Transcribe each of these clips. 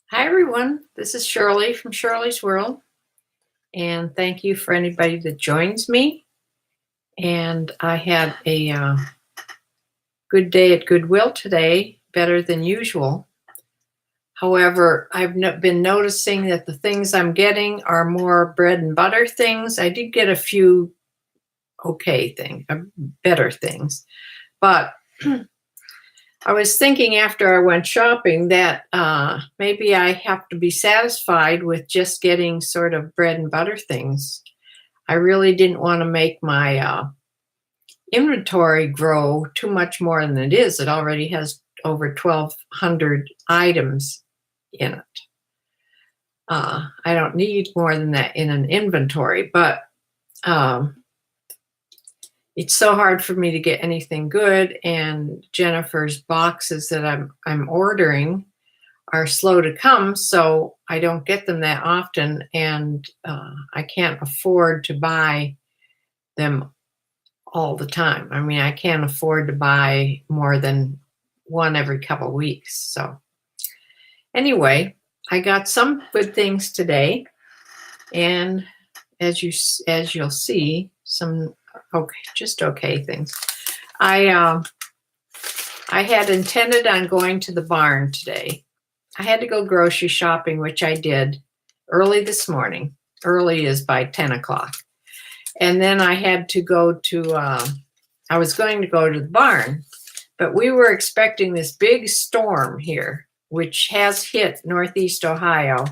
Hi, everyone. This is Shirley from Shirley's World, and thank you for anybody that joins me. And I had a good day at Goodwill today, better than usual. However, I've been noticing that the things I'm getting are more bread and butter things. I did get a few okay things, better things, but I was thinking after I went shopping that maybe I have to be satisfied with just getting sort of bread and butter things. I really didn't want to make my inventory grow too much more than it is. It already has over 1,200 items in it. I don't need more than that in an inventory, but it's so hard for me to get anything good, and Jennifer's boxes that I'm ordering are slow to come, so I don't get them that often, and I can't afford to buy them all the time. I mean, I can't afford to buy more than one every couple of weeks. So anyway, I got some good things today, and as you'll see, some just okay things. I had intended on going to the barn today. I had to go grocery shopping, which I did early this morning. Early is by 10 o'clock. And then I had to go to, I was going to go to the barn, but we were expecting this big storm here, which has hit Northeast Ohio.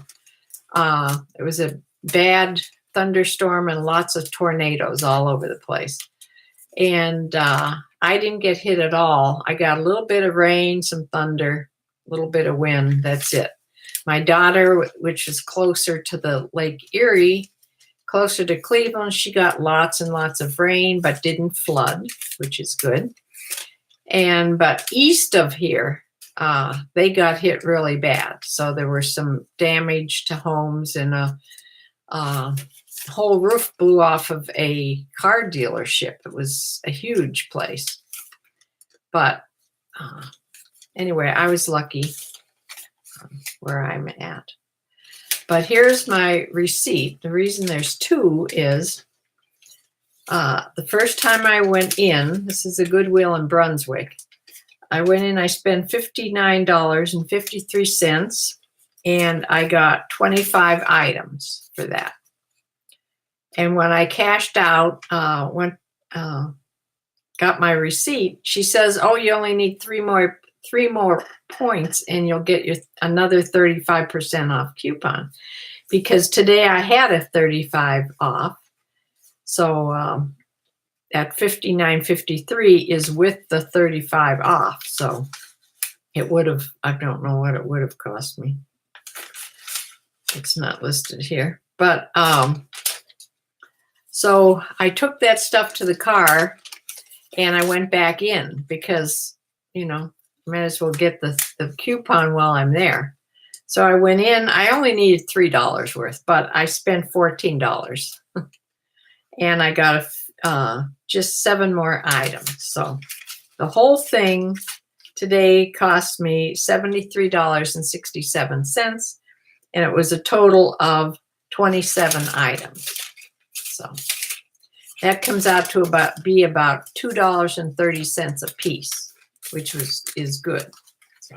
It was a bad thunderstorm and lots of tornadoes all over the place. And I didn't get hit at all. I got a little bit of rain, some thunder, a little bit of wind. That's it. My daughter, which is closer to the Lake Erie, closer to Cleveland, she got lots and lots of rain, but didn't flood, which is good. But east of here, they got hit really bad. So there was some damage to homes, and a whole roof blew off of a car dealership. It was a huge place. But anyway, I was lucky where I'm at. But here's my receipt. The reason there's two is the first time I went in, this is a Goodwill in Brunswick, I went in, I spent $59.53, and I got 25 items for that. And when I cashed out, got my receipt, she says, "Oh, you only need three more points, and you'll get another 35% off coupon." Because today I had a 35 off, so that $59.53 is with the 35 off. So it would have, I don't know what it would have cost me. It's not listed here, but so I took that stuff to the car, and I went back in because, might as well get the coupon while I'm there. So I went in. I only needed $3 worth, but I spent $14. And I got just 7 more items. So the whole thing today cost me $73.67, and it was a total of 27 items. So that comes out to about $2.30 a piece, which is good. So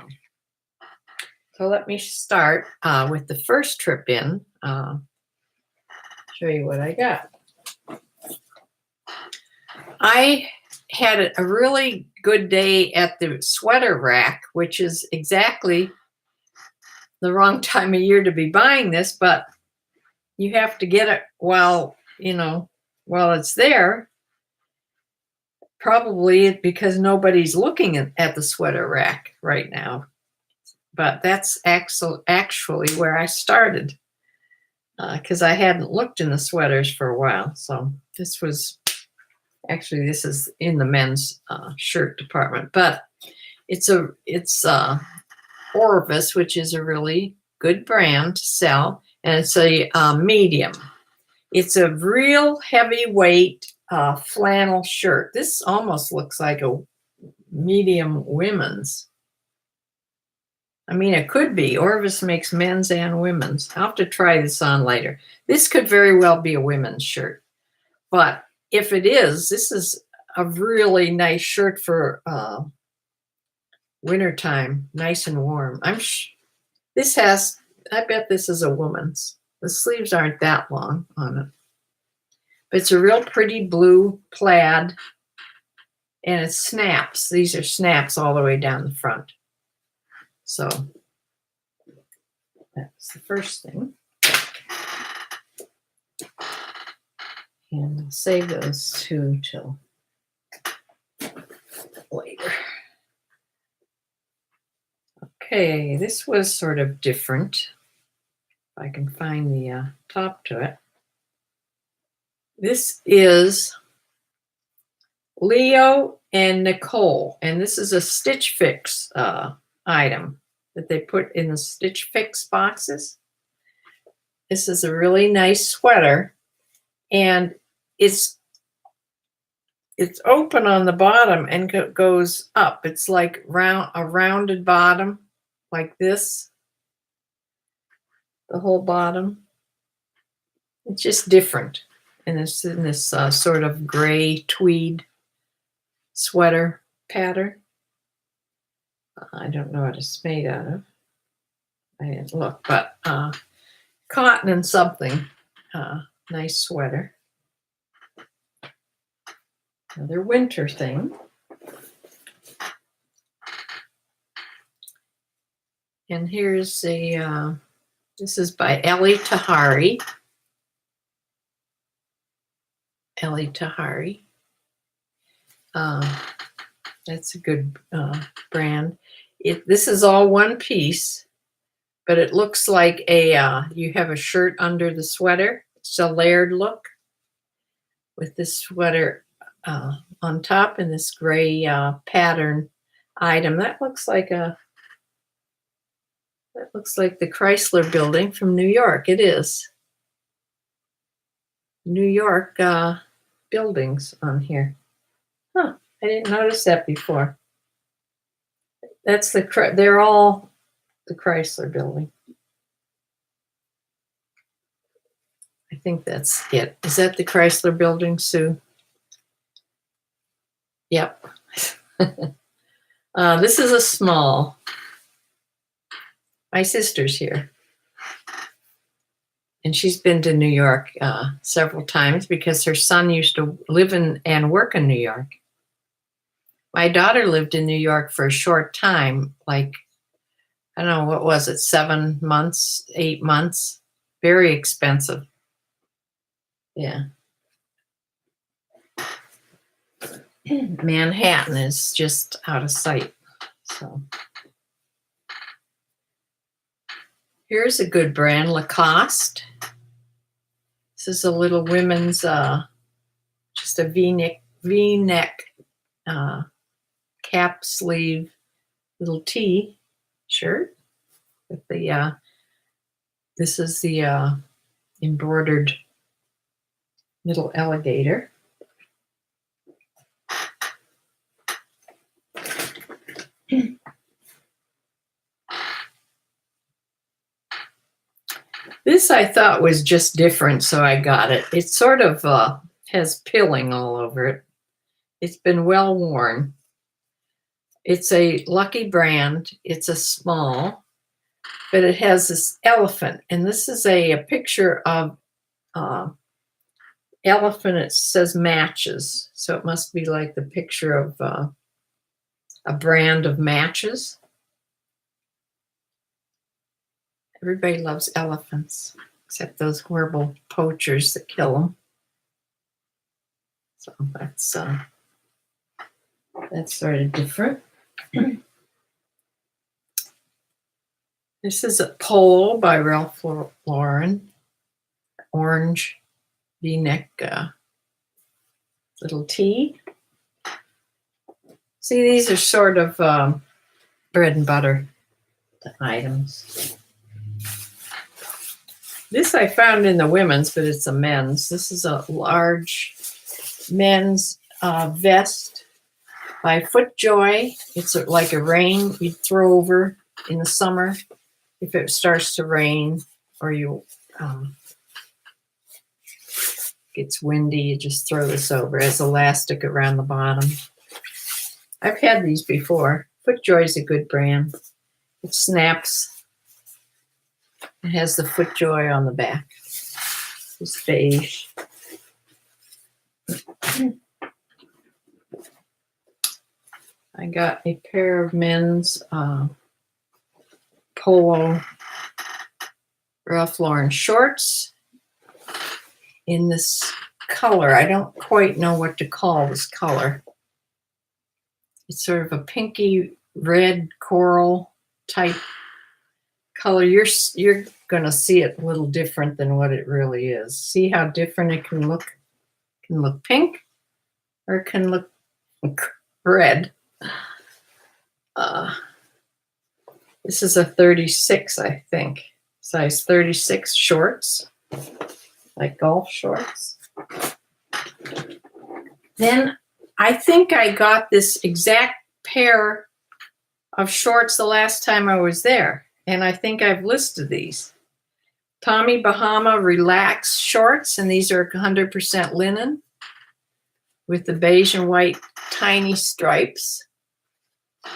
let me start with the first trip in. Show you what I got. I had a really good day at the sweater rack, which is exactly the wrong time of year to be buying this, but you have to get it while it's there, probably because nobody's looking at the sweater rack right now. But that's actually where I started, because I hadn't looked in the sweaters for a while. So this is in the men's shirt department, but it's Orvis, which is a really good brand to sell, and it's a medium. It's a real heavyweight flannel shirt. This almost looks like a medium women's. I mean, it could be. Orvis makes men's and women's. I'll have to try this on later. This could very well be a women's shirt. But if it is, this is a really nice shirt for wintertime, nice and warm. I bet this is a woman's. The sleeves aren't that long on it. But it's a real pretty blue plaid, and it snaps. These are snaps all the way down the front. So that's the first thing. And I'll save those two till later. Okay, this was sort of different. If I can find the top to it. This is Leo and Nicole, and this is a Stitch Fix item that they put in the Stitch Fix boxes. This is a really nice sweater, and it's open on the bottom and goes up. It's like a rounded bottom, like this. The whole bottom. It's just different. And it's in this sort of gray tweed sweater pattern. I don't know what it's made out of. I didn't look, but cotton and something. Nice sweater. Another winter thing. And here's this is by Ellie Tahari. Ellie Tahari. That's a good brand. This is all one piece, but it looks like you have a shirt under the sweater. It's a layered look with this sweater on top and this gray pattern item. That looks like the Chrysler Building from New York. It is. New York buildings on here. Huh, I didn't notice that before. They're all the Chrysler Building. I think that's it. Is that the Chrysler Building, Sue? Yep. This is a small. My sister's here. And she's been to New York several times because her son used to live and work in New York. My daughter lived in New York for a short time, like, I don't know, what was it, 7 months, 8 months? Very expensive. Yeah. Manhattan is just out of sight. So here's a good brand, Lacoste. This is a little women's, just a V-neck cap sleeve little tee shirt with the this is the embroidered little alligator. This I thought was just different, so I got it. It sort of has pilling all over it. It's been well worn. It's a Lucky brand. It's a small, but it has this elephant, and this is a picture of elephant. It says matches, so it must be like the picture of a brand of matches. Everybody loves elephants, except those horrible poachers that kill them. So that's sort of different. This is a pole by Ralph Lauren. Orange V-neck little tee. See, these are sort of bread and butter items. This I found in the women's, but it's a men's. This is a large men's vest by FootJoy. It's like a rain you'd throw over in the summer, if it starts to rain or you gets windy, you just throw this over. It has elastic around the bottom. I've had these before. FootJoy is a good brand. It snaps. It has the FootJoy on the back. It's beige. I got a pair of men's polo Ralph Lauren shorts in this color. I don't quite know what to call this color. It's sort of a pinky red coral type color. You're gonna see it a little different than what it really is. See how different it can look? It can look pink or it can look red. This is a 36, I think. Size 36 shorts, like golf shorts. Then I think I got this exact pair of shorts the last time I was there, and I think I've listed these. Tommy Bahama Relax shorts, and these are 100% linen with the beige and white tiny stripes.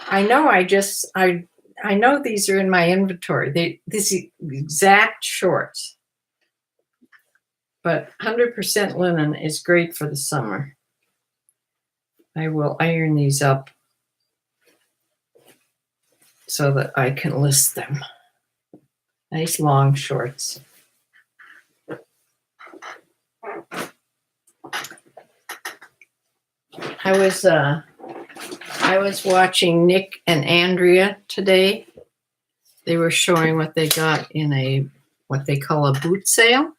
I know I know these are in my inventory. These exact shorts, but 100% linen is great for the summer. I will iron these up so that I can list them. Nice long shorts. I was watching Nick and Andrea today. They were showing what they got in what they call a boot sale.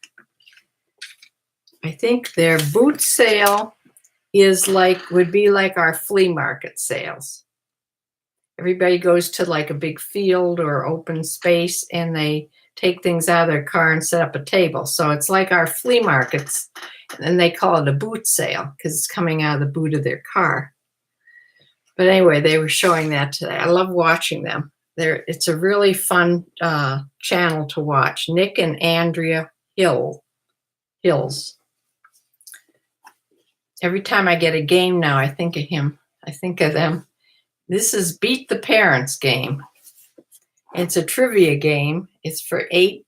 I think their boot sale would be like our flea market sales. Everybody goes to like a big field or open space and they take things out of their car and set up a table. So it's like our flea markets, and they call it a boot sale because it's coming out of the boot of their car. But anyway, they were showing that today. I love watching them. It's a really fun channel to watch. Nick and Andrea Hills. Every time I get a game now, I think of him. I think of them. This is Beat the Parents game. It's a trivia game. It's for 8+,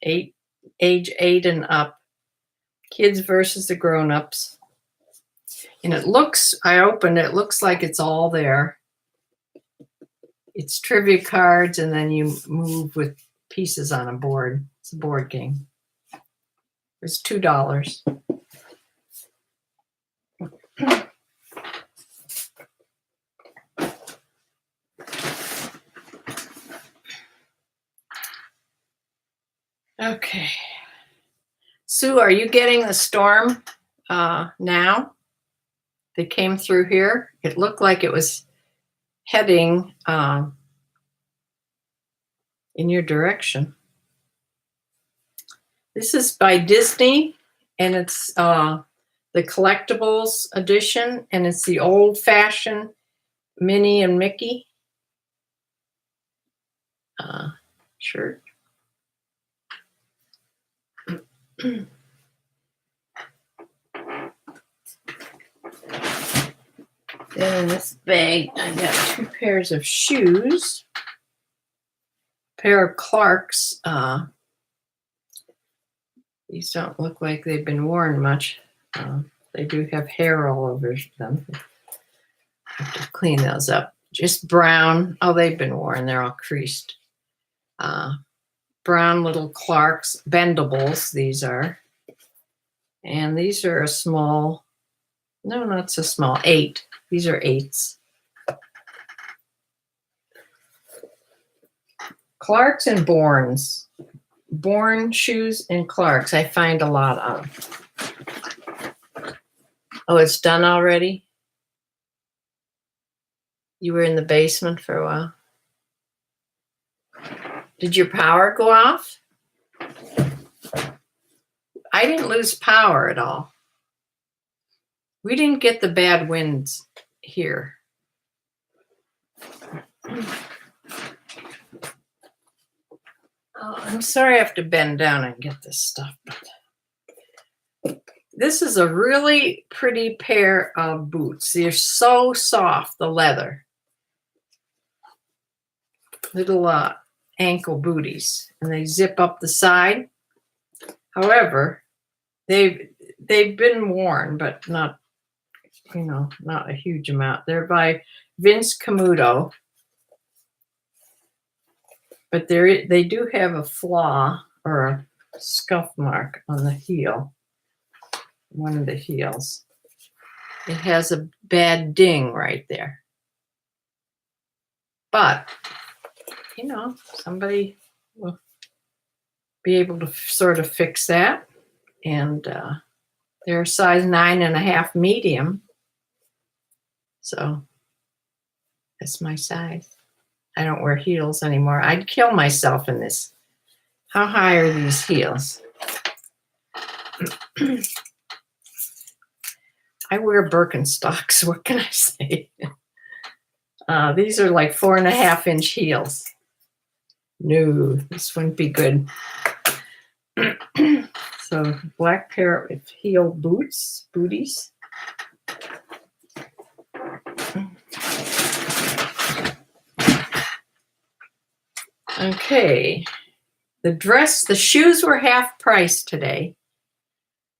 age 8 and up. Kids versus the grown-ups. And it looks like it's all there. It's trivia cards, and then you move with pieces on a board. It's a board game. It's $2. Okay. Sue, are you getting the storm now? They came through here. It looked like it was heading in your direction. This is by Disney, and it's the collectibles edition, and it's the old-fashioned Minnie and Mickey shirt. Then in this bag, I got 2 pairs of shoes, a pair of Clarks. These don't look like they've been worn much. They do have hair all over them. I have to clean those up. Just brown. Oh, they've been worn. They're all creased. Brown little Clarks, bendables, these are. And these are a small, no, not so small, 8. These are 8s. Clarks and Bournes. Bourne shoes and Clarks I find a lot of. Oh, it's done already? You were in the basement for a while? Did your power go off? I didn't lose power at all. We didn't get the bad winds here. Oh, I'm sorry I have to bend down and get this stuff, but this is a really pretty pair of boots. They're so soft, the leather. Little ankle booties, and they zip up the side. However, they've been worn, but not, not a huge amount. They're by Vince Camuto, but they do have a flaw or a scuff mark on the heel, one of the heels. It has a bad ding right there. But, somebody will be able to sort of fix that. And they're size 9.5 medium. So that's my size. I don't wear heels anymore. I'd kill myself in this. How high are these heels? I wear Birkenstocks. What can I say? These are like 4.5-inch heels. No, this wouldn't be good. So black pair of heel booties. Okay, the shoes were half price today.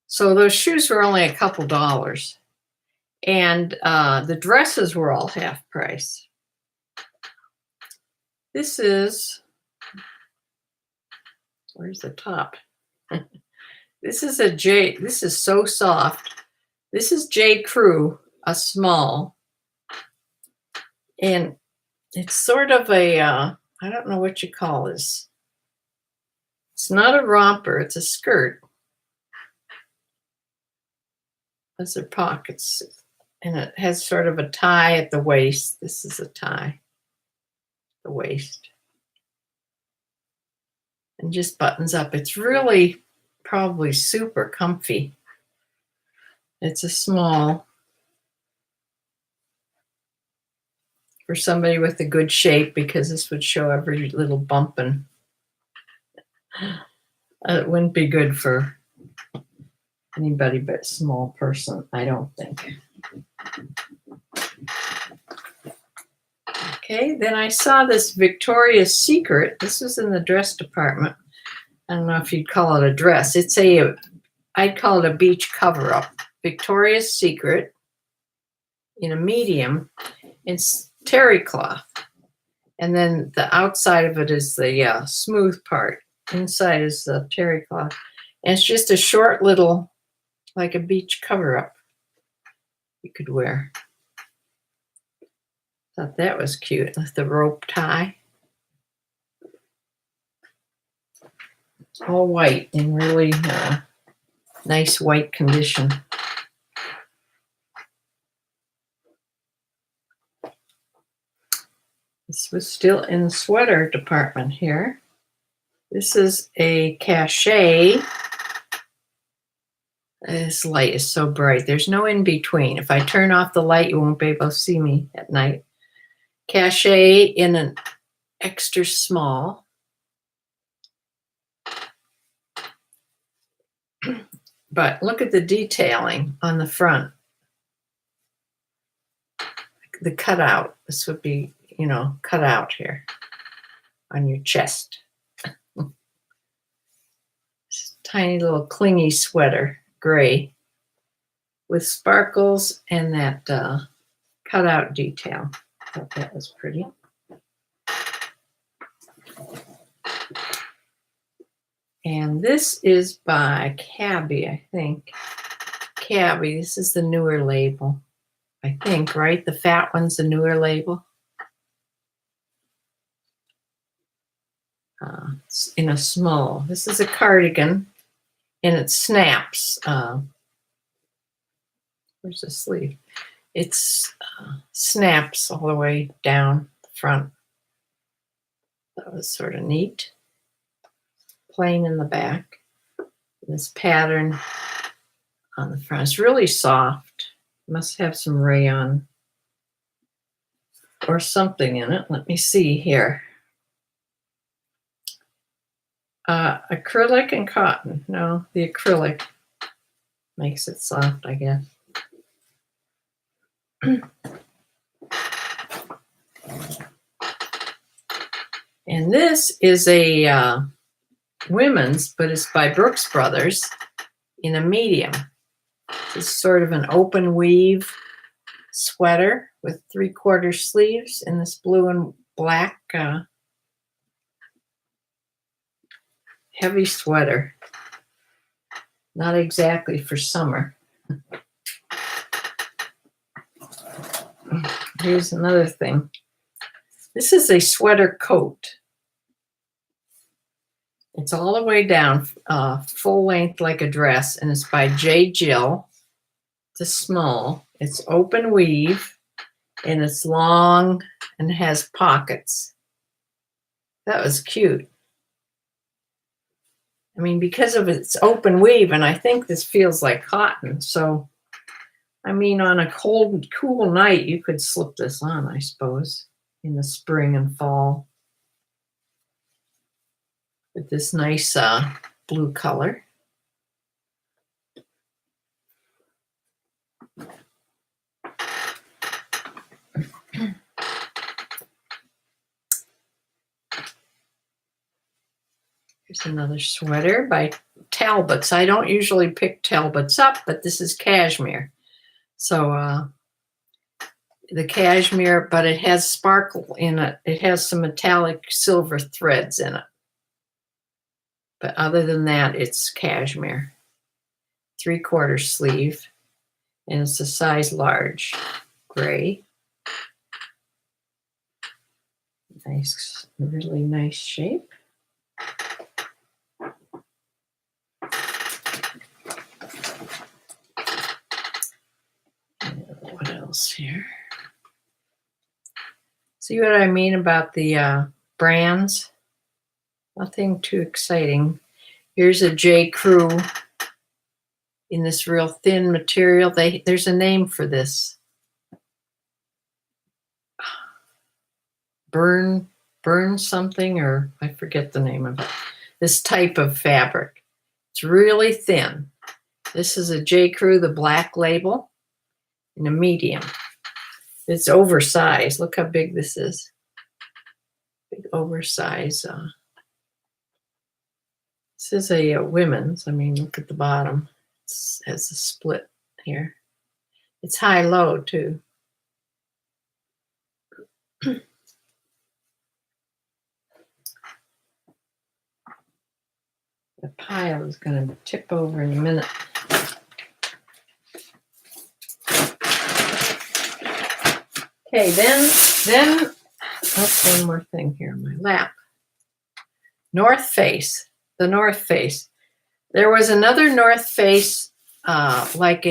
So those shoes were only a couple dollars. And the dresses were all half price. This is, where's the top? This is so soft. This is J. Crew, a small. And it's sort of a, I don't know what you call this. It's not a romper, it's a skirt. Those are pockets. And it has sort of a tie at the waist. This is a tie, the waist. And just buttons up. It's really probably super comfy. It's a small for somebody with a good shape, because this would show every little bump, and it wouldn't be good for anybody but a small person, I don't think. Okay, then I saw this Victoria's Secret. This was in the dress department. I don't know if you'd call it a dress. I'd call it a beach cover-up. Victoria's Secret in a medium. It's terry cloth. And then the outside of it is the smooth part. Inside is the terry cloth. And it's just a short little, like a beach cover-up you could wear. Thought that was cute with the rope tie. All white in really nice white condition. This was still in the sweater department here. This is a cachet. This light is so bright. There's no in between. If I turn off the light, you won't be able to see me at night. Cachet in an extra small. But look at the detailing on the front. The cutout. This would be, cut out here on your chest. Tiny little clingy sweater, gray, with sparkles and that cutout detail. I thought that was pretty. And this is by Cabby, I think. Cabby, this is the newer label, I think, right? The fat one's the newer label. It's in a small. This is a cardigan, and it snaps. Where's the sleeve? It's snaps all the way down the front. That was sort of neat. Plain in the back. This pattern on the front. It's really soft. Must have some rayon or something in it. Let me see here. Acrylic and cotton. No, the acrylic makes it soft, I guess. And this is a women's, but it's by Brooks Brothers in a medium. It's sort of an open weave sweater with 3/4 sleeves in this blue and black heavy sweater. Not exactly for summer. Here's another thing. This is a sweater coat. It's all the way down, full length like a dress, and it's by J. Jill. It's a small. It's open weave, and it's long and has pockets. That was cute. I mean, because of its open weave, and I think this feels like cotton. So, I mean, on a cold, cool night, you could slip this on, I suppose, in the spring and fall. With this nice blue color. Here's another sweater by Talbots. I don't usually pick Talbots up, but this is cashmere. So the cashmere, but it has sparkle in it. It has some metallic silver threads in it. But other than that, it's cashmere. 3/4 sleeve. And it's a size large, gray. Nice, really nice shape. What else here? See what I mean about the brands? Nothing too exciting. Here's a J. Crew in this real thin material. There's a name for this. Burn something, or I forget the name of it. This type of fabric. It's really thin. This is a J. Crew, the black label, in a medium. It's oversized. Look how big this is. Big oversized. This is a women's. I mean, look at the bottom. It has a split here. It's high-low, too. The pile is going to tip over in a minute. Okay, then, that's one more thing here on my lap. North Face, the North Face. There was another North Face, like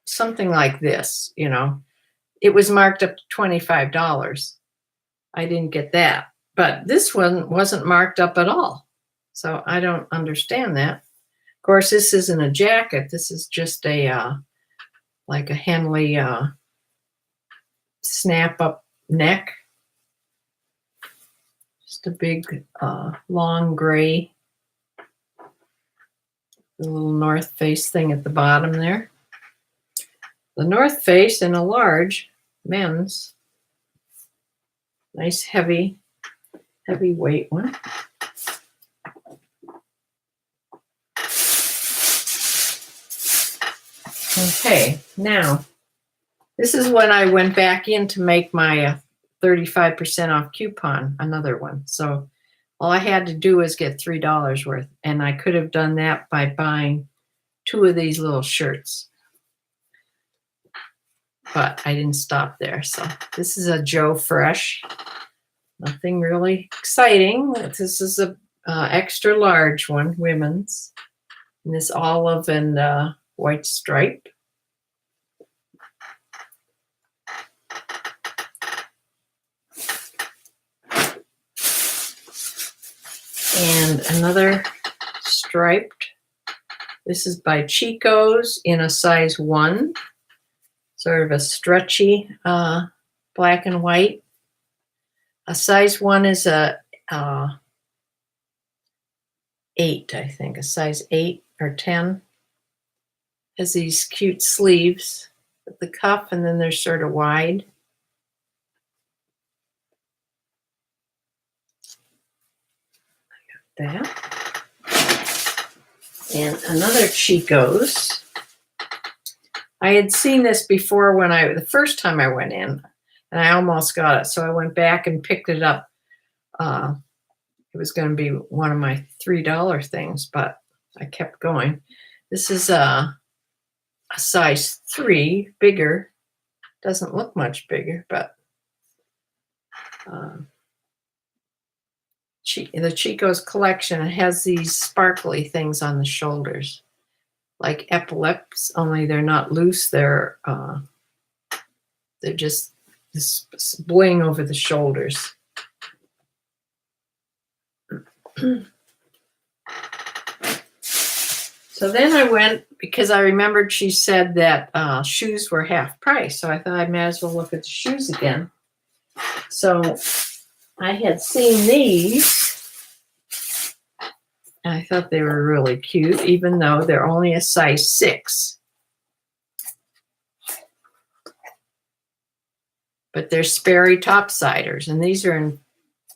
something like this, you know. It was marked up to $25. I didn't get that. But this one wasn't marked up at all. So I don't understand that. Of course, this isn't a jacket. This is just a, like a Henley snap up neck. Just a big, long gray, the little North Face thing at the bottom there. The North Face in a large men's. Nice heavy weight one. Okay, now, this is when I went back in to make my 35% off coupon, another one. So all I had to do was get $3 worth, and I could have done that by buying 2 of these little shirts. But I didn't stop there. So this is a Joe Fresh. Nothing really exciting. This is a extra large one, women's. In this olive and white stripe. And another striped. This is by Chico's in a size 1. Sort of a stretchy black and white. A size 1 is a 8, I think, a size 8 or 10. Has these cute sleeves with the cuff, and then they're sort of wide. That. And another Chico's. I had seen this before when the first time I went in, and I almost got it. So I went back and picked it up. It was going to be one of my $3 things, but I kept going. This is a size 3, bigger. Doesn't look much bigger, but the Chico's collection, it has these sparkly things on the shoulders, like epaulets, only they're not loose. They're just this bling over the shoulders. So then I went, because I remembered she said that shoes were half price. So I thought I might as well look at the shoes again. So I had seen these, and I thought they were really cute, even though they're only a size 6. But they're Sperry topsiders, and these are in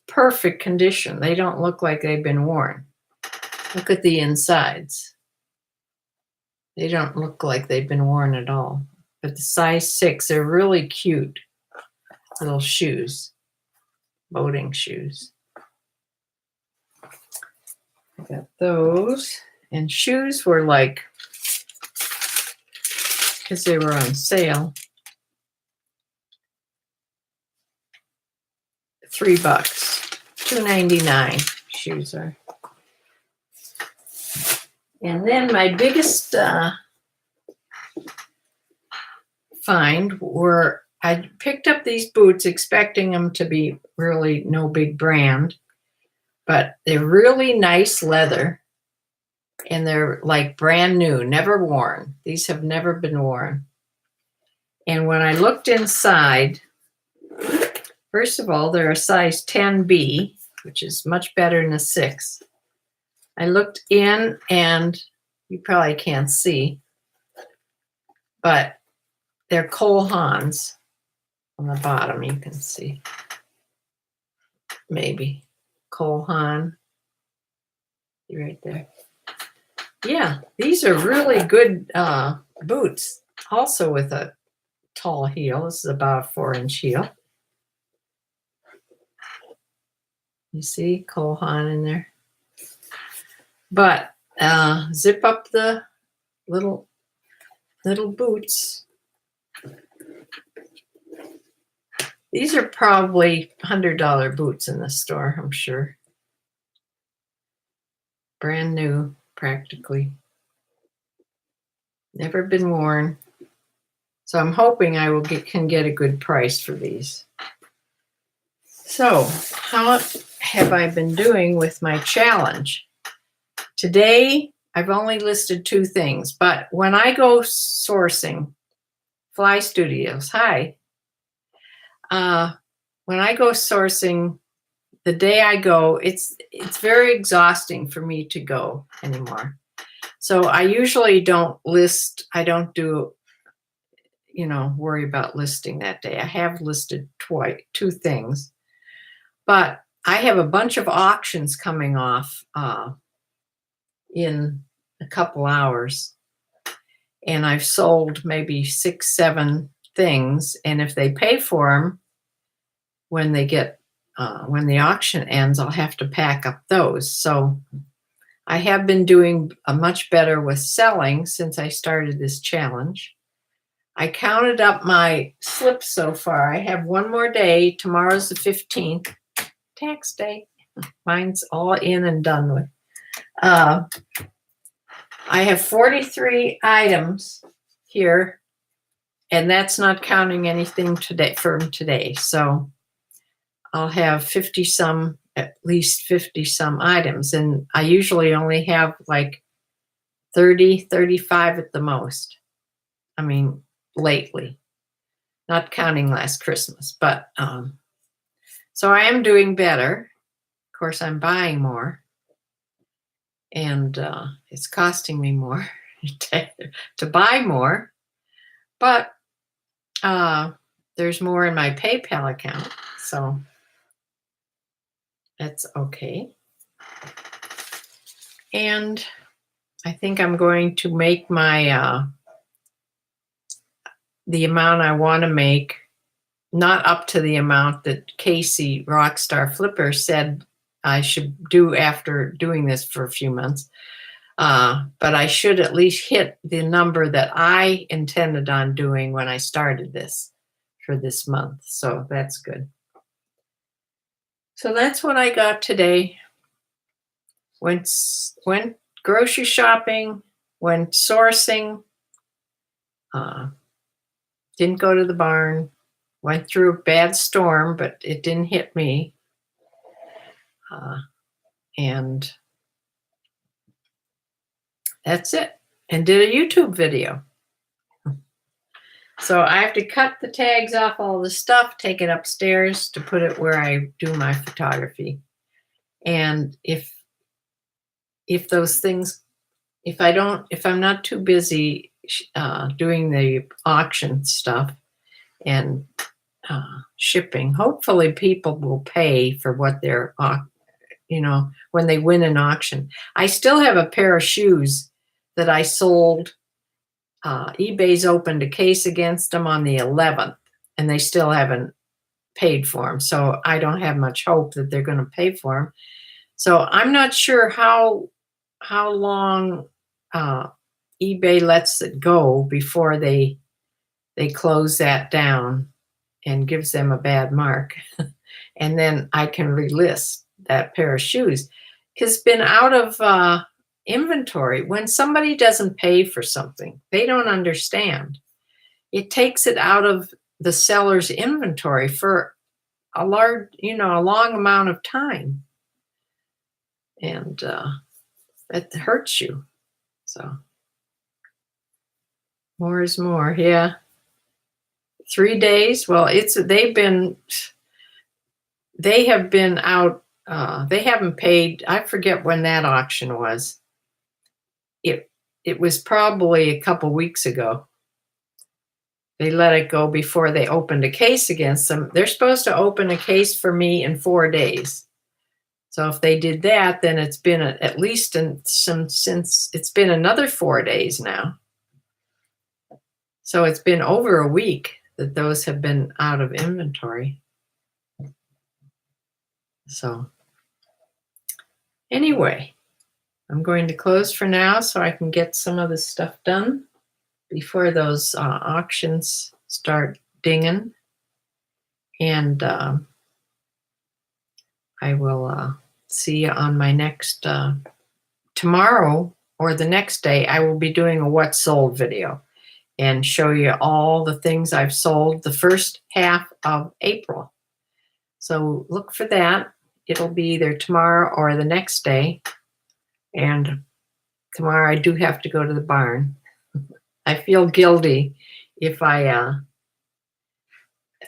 perfect condition. They don't look like they've been worn. Look at the insides. They don't look like they've been worn at all. But the size 6, they're really cute little shoes, boating shoes. I got those. And shoes were like, because they were on sale, $3, $2.99 shoes are. And then my biggest find were, I picked up these boots expecting them to be really no big brand, but they're really nice leather, and they're like brand new, never worn. These have never been worn. And when I looked inside, first of all, they're a size 10B, which is much better than a 6. I looked in, and you probably can't see, but they're Cole Haans on the bottom. You can see, maybe Cole Haan right there. Yeah, these are really good boots, also with a tall heel. This is about a 4-inch heel. You see Cole Haan in there. But zip up the little boots. These are probably $100 boots in the store, I'm sure. Brand new, practically. Never been worn. So I'm hoping I will can get a good price for these. So how have I been doing with my challenge? Today, I've only listed 2 things, but when I go sourcing, Fly Studios, hi. When I go sourcing, the day I go, it's very exhausting for me to go anymore. So I usually don't list. I don't do, worry about listing that day. I have listed 2 things, but I have a bunch of auctions coming off in a couple hours, and I've sold maybe 6, 7 things. And if they pay for them when when the auction ends, I'll have to pack up those. So I have been doing much better with selling since I started this challenge. I counted up my slips so far. I have one more day. Tomorrow's the 15th, tax day. Mine's all in and done with. I have 43 items here, and that's not counting anything from today. So I'll have 50 some, at least 50 some items. And I usually only have like 30, 35 at the most. I mean, lately, not counting last Christmas, but so I am doing better. Of course, I'm buying more. and it's costing me more to buy more, but there's more in my PayPal account, so that's okay. And I think I'm going to make my the amount I want to make, not up to the amount that Casey Rockstar Flipper said I should do after doing this for a few months. But I should at least hit the number that I intended on doing when I started this for this month. So that's good. So that's what I got today. Went grocery shopping, went sourcing, didn't go to the barn, went through a bad storm, but it didn't hit me. And that's it. And did a YouTube video. So I have to cut the tags off all the stuff, take it upstairs to put it where I do my photography. And if those things, if I'm not too busy doing the auction stuff and shipping, hopefully people will pay for what they're, when they win an auction. I still have a pair of shoes that I sold. eBay's opened a case against them on the 11th, and they still haven't paid for them. So I don't have much hope that they're going to pay for them. So I'm not sure how long eBay lets it go before they close that down and gives them a bad mark. And then I can relist that pair of shoes. It's been out of inventory. When somebody doesn't pay for something, they don't understand. It takes it out of the seller's inventory for a long amount of time. And it hurts you. So more is more. Yeah. 3 days. Well, they have been out. They haven't paid. I forget when that auction was. It was probably a couple weeks ago. They let it go before they opened a case against them. They're supposed to open a case for me in 4 days. So if they did that, then it's been at least since it's been another 4 days now. So it's been over a week that those have been out of inventory. So anyway, I'm going to close for now so I can get some of this stuff done before those auctions start dinging. And I will see you on my next, tomorrow or the next day, I will be doing a what sold video and show you all the things I've sold the first half of April. So look for that. It'll be either tomorrow or the next day. And tomorrow I do have to go to the barn. I feel guilty if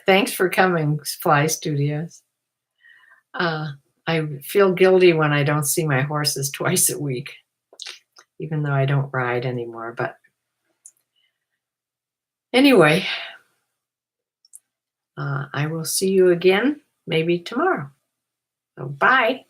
thanks for coming, Fly Studios. I feel guilty when I don't see my horses twice a week, even though I don't ride anymore. But anyway, I will see you again maybe tomorrow. So bye.